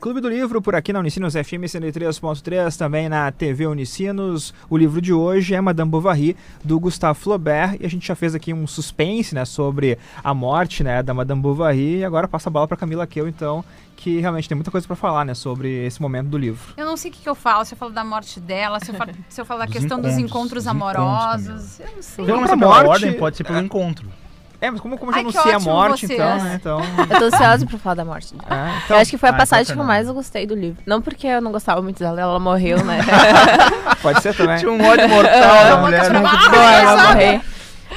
Clube do Livro, por aqui na Unicinos FM 103.3, também na TV Unicinos. O livro de hoje é Madame Bovary, do Gustave Flaubert, e a gente já fez aqui um suspense, né, sobre a morte, né, da Madame Bovary, e agora passa a bola para Camila Keu, então, que realmente tem muita coisa para falar, né, sobre esse momento do livro. Eu não sei o que eu falo, se eu falo da morte dela, se eu falo da questão dos encontros amorosos, eu não sei. Pelo menos pela ordem, pode ser pelo encontro. Mas como eu já não sei a morte, então, né? Então... Eu tô ansiosa pra falar da morte dela. Então... Eu acho que foi a passagem que eu mais gostei do livro. Não porque eu não gostava muito dela, ela morreu, né? Pode ser também. Tinha um ódio mortal da mulher, né? Ela morreu.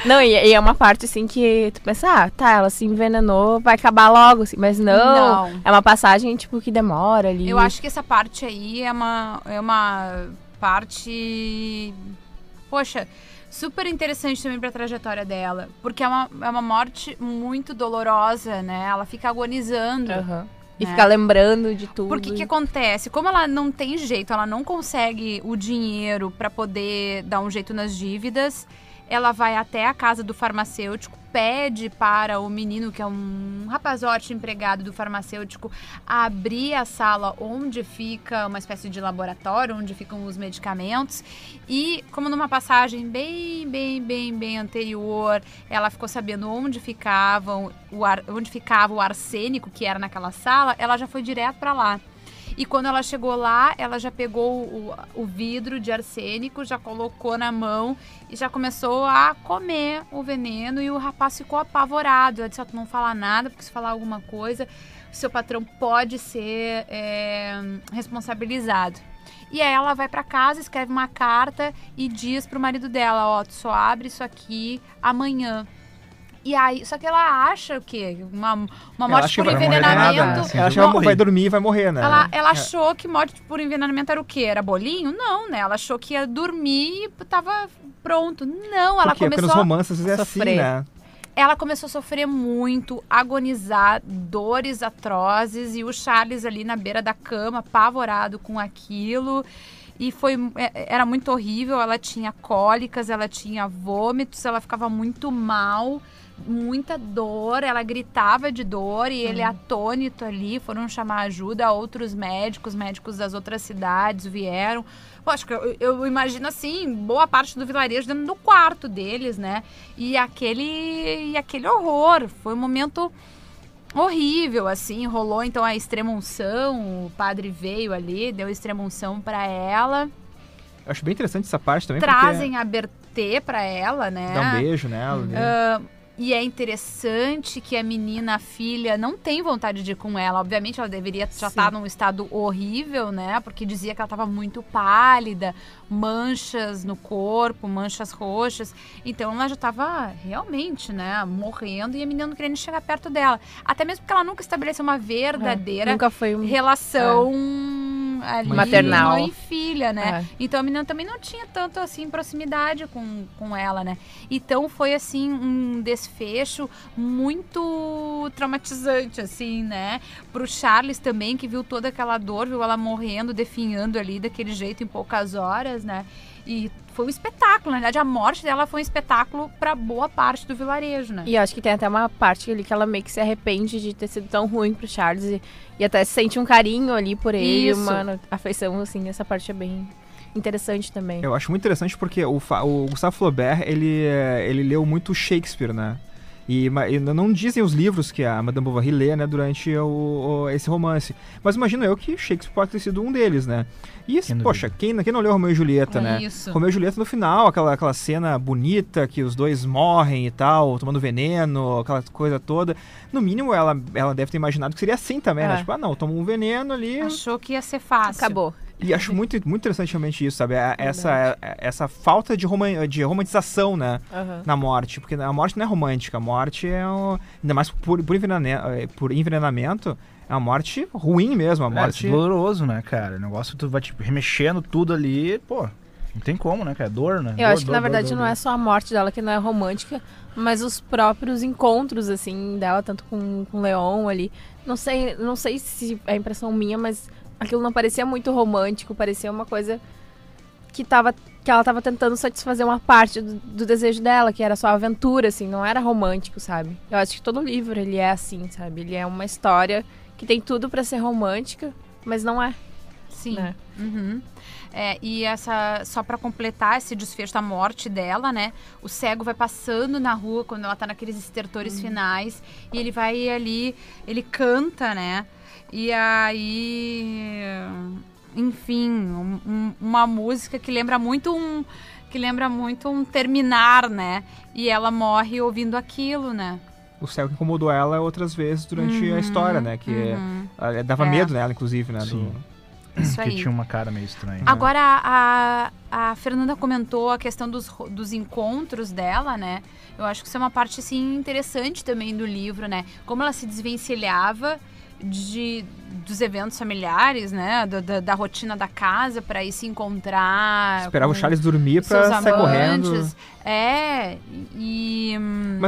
Não, e é uma parte assim que tu pensa, ela se envenenou, vai acabar logo, assim, mas não. É uma passagem, tipo, que demora ali. Eu acho que essa parte aí é uma parte... Poxa... super interessante também pra trajetória dela, porque é uma morte muito dolorosa, né? Ela fica agonizando. Uhum. E fica lembrando de tudo. Porque que acontece? Como ela não tem jeito, ela não consegue o dinheiro pra poder dar um jeito nas dívidas, ela vai até a casa do farmacêutico, pede para o menino, que é um rapazote empregado do farmacêutico, abrir a sala onde fica uma espécie de laboratório, onde ficam os medicamentos. E, como numa passagem bem anterior, ela ficou sabendo onde ficava o arsênico que era naquela sala, ela já foi direto para lá. E quando ela chegou lá, ela já pegou o vidro de arsênico, já colocou na mão e já começou a comer o veneno, e o rapaz ficou apavorado. Ela disse, tu não fala nada, porque se falar alguma coisa, o seu patrão pode ser responsabilizado. E aí ela vai pra casa, escreve uma carta e diz pro marido dela, tu só abre isso aqui amanhã. E aí, só que ela acha o quê? Uma morte por envenenamento. Ela acha que vai dormir e vai morrer, né? Ela achou que morte por envenenamento era o quê? Era bolinho? Não, né? Ela achou que ia dormir e tava pronto. Não, ela começou... Porque nos romances é assim, né? Ela começou a sofrer muito, agonizar, dores atrozes, e o Charles ali na beira da cama, apavorado com aquilo. E era muito horrível, ela tinha cólicas, ela tinha vômitos, ela ficava muito mal, muita dor, ela gritava de dor, e ele atônito ali, foram chamar ajuda, outros médicos das outras cidades vieram. Acho que eu imagino assim, boa parte do vilarejo dentro do quarto deles, né? E aquele horror, foi um momento horrível, assim, rolou então a extrema-unção, o padre veio ali, deu extrema-unção pra ela. Eu acho bem interessante essa parte também, trazem a Bertê pra ela, né? Dá um beijo nela. E é interessante que a filha, não tem vontade de ir com ela. Obviamente, ela deveria já estar num estado horrível, né? Porque dizia que ela estava muito pálida, manchas no corpo, manchas roxas. Então, ela já estava realmente, né, morrendo, e a menina não queria nem chegar perto dela. Até mesmo porque ela nunca estabeleceu uma verdadeira relação ali, maternal, mãe e filha, né? Então, a menina também não tinha tanto, assim, proximidade com ela, né? Então, foi, assim, um desfecho muito traumatizante, assim, né? Pro Charles também, que viu toda aquela dor, viu ela morrendo, definhando ali daquele jeito em poucas horas, né? E foi um espetáculo, na verdade a morte dela foi um espetáculo pra boa parte do vilarejo, né? E eu acho que tem até uma parte ali que ela meio que se arrepende de ter sido tão ruim pro Charles, e até sente um carinho ali por ele, uma afeição, assim, essa parte é bem interessante também. Eu acho muito interessante porque o Gustave Flaubert, ele leu muito Shakespeare, né? E não dizem os livros que a Madame Bovary lê, né, durante esse romance. Mas imagino eu que Shakespeare pode ter sido um deles, né? E, quem não leu Romeu e Julieta, né? Isso. Romeu e Julieta no final, aquela cena bonita que os dois morrem e tal, tomando veneno, aquela coisa toda. No mínimo, ela deve ter imaginado que seria assim também, né? Tipo, toma um veneno ali... Achou que ia ser fácil. Acabou. E acho muito interessante realmente isso, sabe? Essa falta de romantização, né? Na morte. Porque a morte não é romântica. A morte é ainda mais por envenenamento, é uma morte ruim mesmo. A morte... É doloroso, né, cara? O negócio, tu vai tipo remexendo tudo ali, pô... Não tem como, né, cara? É dor, né? Eu acho que, na verdade, não é só a morte dela que não é romântica, mas os próprios encontros, assim, dela, tanto com o Leon ali. Não sei se é impressão minha, mas aquilo não parecia muito romântico, parecia uma coisa que ela tava tentando satisfazer uma parte do desejo dela, que era só aventura, assim, não era romântico, sabe? Eu acho que todo livro, ele é assim, sabe? Ele é uma história que tem tudo pra ser romântica, mas não é. Sim. Né? Uhum. E só pra completar esse desfecho da morte dela, né? O cego vai passando na rua quando ela tá naqueles estertores finais. E ele vai ali, ele canta, né? E aí... Enfim, uma música que lembra muito um terminar, né? E ela morre ouvindo aquilo, né? O céu que incomodou ela outras vezes durante a história, né? Que dava medo nela, inclusive, né? Sim. Isso aí. Que tinha uma cara meio estranha. Agora, a Fernanda comentou a questão dos encontros dela, né? Eu acho que isso é uma parte, assim, interessante também do livro, né? Como ela se desvencilhava dos eventos familiares, né? Da rotina da casa para ir se encontrar. Esperava o Charles dormir pra sair correndo.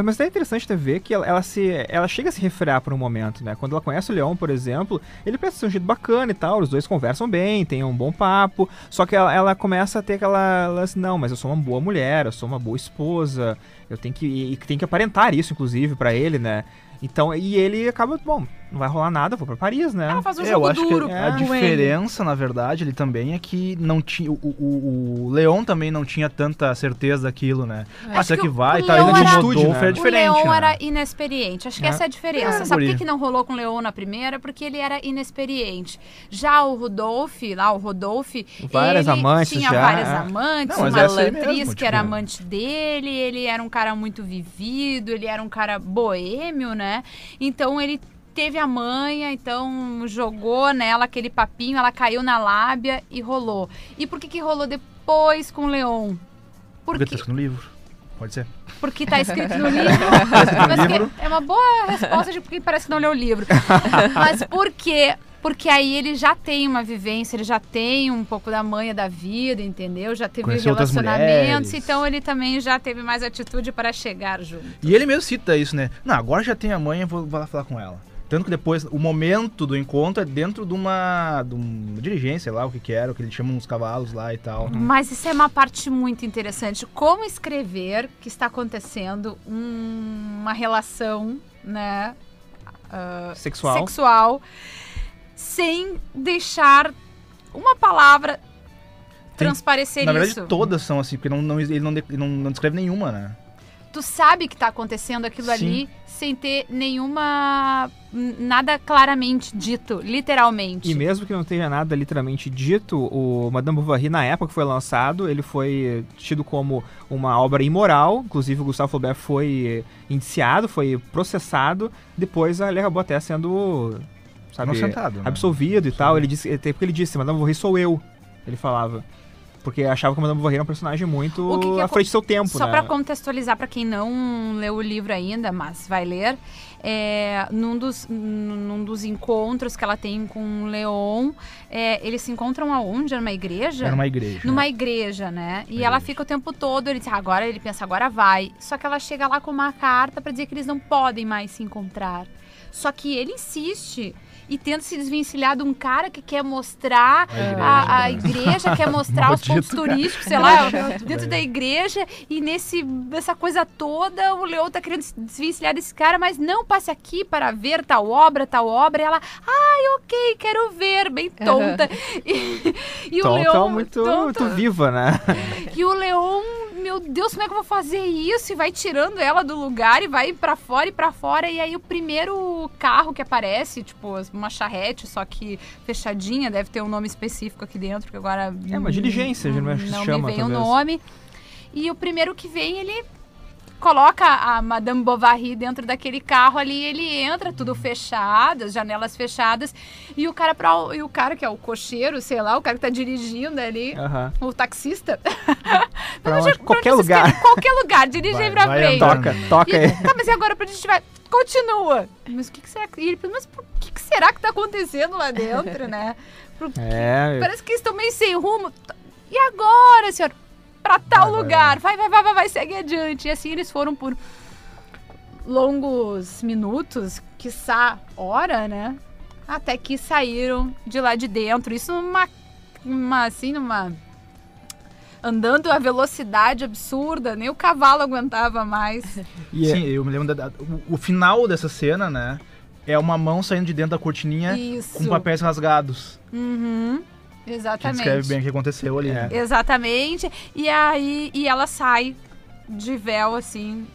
Mas é interessante ver que ela chega a se refrear por um momento, né? Quando ela conhece o Leon, por exemplo, ele parece ser um jeito bacana e tal, os dois conversam bem, tem um bom papo, só que ela começa a ter aquela assim, não, mas eu sou uma boa mulher, eu sou uma boa esposa, eu tenho que aparentar isso, inclusive, pra ele, né? Então, e ele acaba, bom, não vai rolar nada, vou pra Paris, né? Ela faz um jogo duro. A diferença, na verdade, ele também é que não tinha, o Leon também não tinha tanta certeza daquilo, né? Será que vai? Tá, ele mudou, foi diferente. O Leon né? era inexperiente. Acho que essa é a diferença. Sabe por que não rolou com o Leon na primeira? Porque ele era inexperiente. Já o Rodolphe, várias amantes tinha já. várias amantes, Não, uma atriz mesmo, que era amante dele, ele era um cara muito vivido, ele era um cara boêmio, né? Então ele teve a manha, então jogou nela aquele papinho, ela caiu na lábia e rolou. E por que rolou depois com o Leon? Porque tá escrito no livro. Pode ser. Porque tá escrito no livro. É uma boa resposta de porque parece que não leu o livro. Mas por quê? Porque aí ele já tem uma vivência, ele já tem um pouco da manha da vida, entendeu? Já teve relacionamentos, então ele também já teve mais atitude para chegar junto. E ele mesmo cita isso, né? Não, agora já tem a manha, vou lá falar com ela. Tanto que depois, o momento do encontro é dentro de uma diligência, sei lá, o que era, o que ele chama uns cavalos lá e tal. Mas isso é uma parte muito interessante. Como escrever que está acontecendo uma relação, né? Sexual. Sem deixar uma palavra transparecer isso. Na verdade, todas são assim, porque ele não descreve nenhuma, né? Tu sabe que tá acontecendo aquilo ali sem ter nada claramente dito, literalmente. E mesmo que não tenha nada literalmente dito, o Madame Bovary, na época que foi lançado, ele foi tido como uma obra imoral. Inclusive o Gustave Flaubert foi indiciado, foi processado. Depois ele acabou até sendo... absolvido e tal. Porque ele disse, Madame Bovary sou eu, ele falava. Porque achava que a Madame Bovary era um personagem muito à frente do seu tempo, Só né? pra contextualizar pra quem não leu o livro ainda, mas vai ler, num dos encontros que ela tem com o Leon, eles se encontram aonde? Era uma igreja? Era uma igreja. Numa igreja, né? E ela fica o tempo todo, ele pensa, agora vai. Só que ela chega lá com uma carta pra dizer que eles não podem mais se encontrar. Só que ele insiste e tenta se desvencilhar de um cara que quer mostrar a igreja, quer mostrar os pontos turísticos, sei lá, dentro da igreja. E nessa coisa toda, o Leon tá querendo se desvencilhar desse cara, mas não, passe aqui para ver tal obra. E ela, ok, quero ver, bem tonta. E o Leon... muito viva, né? E o Leon, meu Deus, como é que eu vou fazer isso? E vai tirando ela do lugar e vai pra fora. E aí o primeiro carro que aparece, tipo, uma charrete, só que fechadinha, deve ter um nome específico aqui dentro, que agora... É uma diligência, não me vem o nome. E o primeiro que vem, ele coloca a Madame Bovary dentro daquele carro ali, ele entra, tudo fechado, as janelas fechadas, e o cara que é o cocheiro, sei lá, o cara que tá dirigindo ali, o taxista, qualquer lugar. Qualquer lugar, dirige aí pra frente. Toca aí. Tá, mas e agora pra gente vai... Continua. Mas o que será que... Ele pergunta, mas por que será que tá acontecendo lá dentro, né? Parece que estão meio sem rumo. E agora, senhor? Pra tal lugar. Vai, segue adiante. E assim eles foram por longos minutos, quiçá hora, né? Até que saíram de lá de dentro. Isso andando a velocidade absurda, nem o cavalo aguentava mais. Sim, eu me lembro o final dessa cena, né? é uma mão saindo de dentro da cortininha Isso. com papéis rasgados. Uhum. Que Exatamente. descreve bem o que aconteceu ali. É. Exatamente. E aí, ela sai de véu, assim,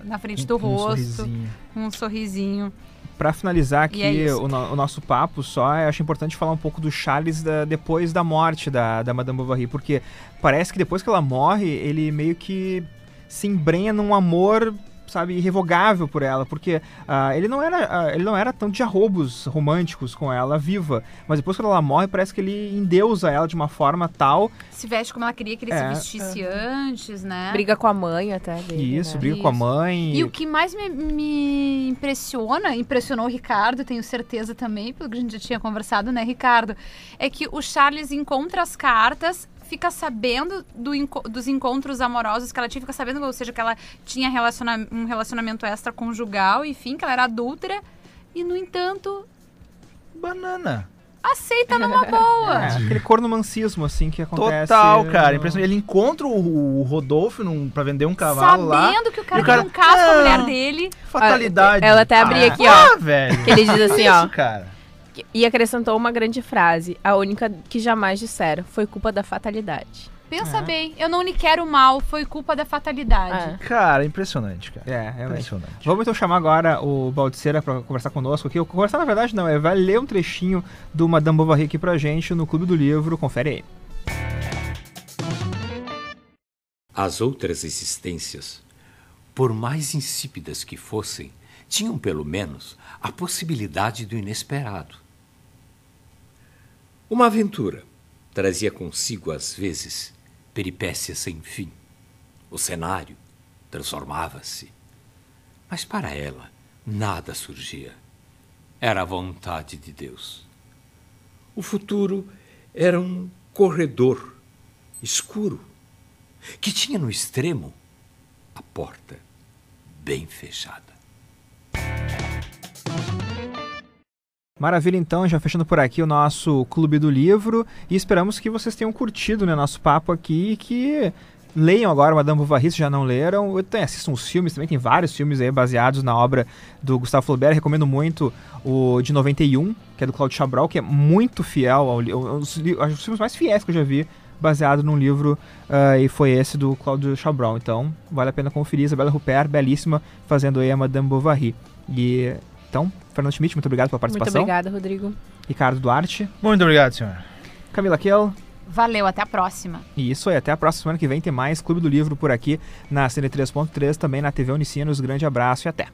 na frente do Com um rosto, sorrisinho. com um sorrisinho. Pra finalizar aqui E é isso. o nosso papo só, eu acho importante falar um pouco do Charles depois da morte da Madame Bovary, porque parece que depois que ela morre, ele meio que se embrenha num amor, sabe, irrevogável por ela, porque ele não era tanto de arrobos românticos com ela viva, mas depois que ela morre, parece que ele endeusa ela de uma forma tal. Se veste como ela queria que ele se vestisse antes, né? Briga com a mãe até dele, Isso, né? briga com a mãe. E o que mais me impressionou o Ricardo, tenho certeza também, pelo que a gente já tinha conversado, né, Ricardo? É que o Charles encontra as cartas, fica sabendo dos encontros amorosos que ela tinha, fica sabendo, ou seja, que ela tinha um relacionamento extraconjugal, enfim, que ela era adúltera, e, no entanto, Banana. aceita numa boa. Aquele cornomancismo, assim, que acontece. Total, cara. Impressionante. Ele encontra o Rodolfo pra vender um cavalo lá. Sabendo que o cara E o cara, tem um caso com a "Não." mulher dele. Fatalidade. Ela até abria aqui, ó. Ah, velho. Que ele diz assim, ó. Isso, cara. E acrescentou uma grande frase, a única que jamais disseram, foi culpa da fatalidade. Pensa bem, eu não lhe quero mal, foi culpa da fatalidade. Cara, impressionante, cara. Realmente. Impressionante. Vamos então chamar agora o Baldiceira pra conversar conosco aqui. Conversar, na verdade, não, vai ler um trechinho do Madame Bovary aqui pra gente no Clube do Livro. Confere aí. As outras existências, por mais insípidas que fossem, tinham pelo menos a possibilidade do inesperado. Uma aventura trazia consigo, às vezes, peripécias sem fim. O cenário transformava-se. Mas para ela, nada surgia. Era a vontade de Deus. O futuro era um corredor escuro, que tinha no extremo a porta bem fechada. Maravilha, então, já fechando por aqui o nosso Clube do Livro e esperamos que vocês tenham curtido, né, nosso papo aqui e que leiam agora Madame Bovary, se já não leram, assistam os filmes, também tem vários filmes aí baseados na obra do Gustave Flaubert, recomendo muito o de 91, que é do Claude Chabrol, que é muito fiel ao livro, um dos filmes mais fiéis que eu já vi, baseado num livro, e foi esse do Claude Chabrol, então vale a pena conferir. Isabelle Huppert, belíssima, fazendo aí a Madame Bovary. E então, Fernando Schmidt, muito obrigado pela participação. Muito obrigada, Rodrigo. Ricardo Duarte. Muito obrigado, senhor. Camila Kiel. Valeu, até a próxima. E isso aí, até a próxima semana que vem tem mais Clube do Livro por aqui na CN3.3, também na TV Unicinos. Grande abraço e até.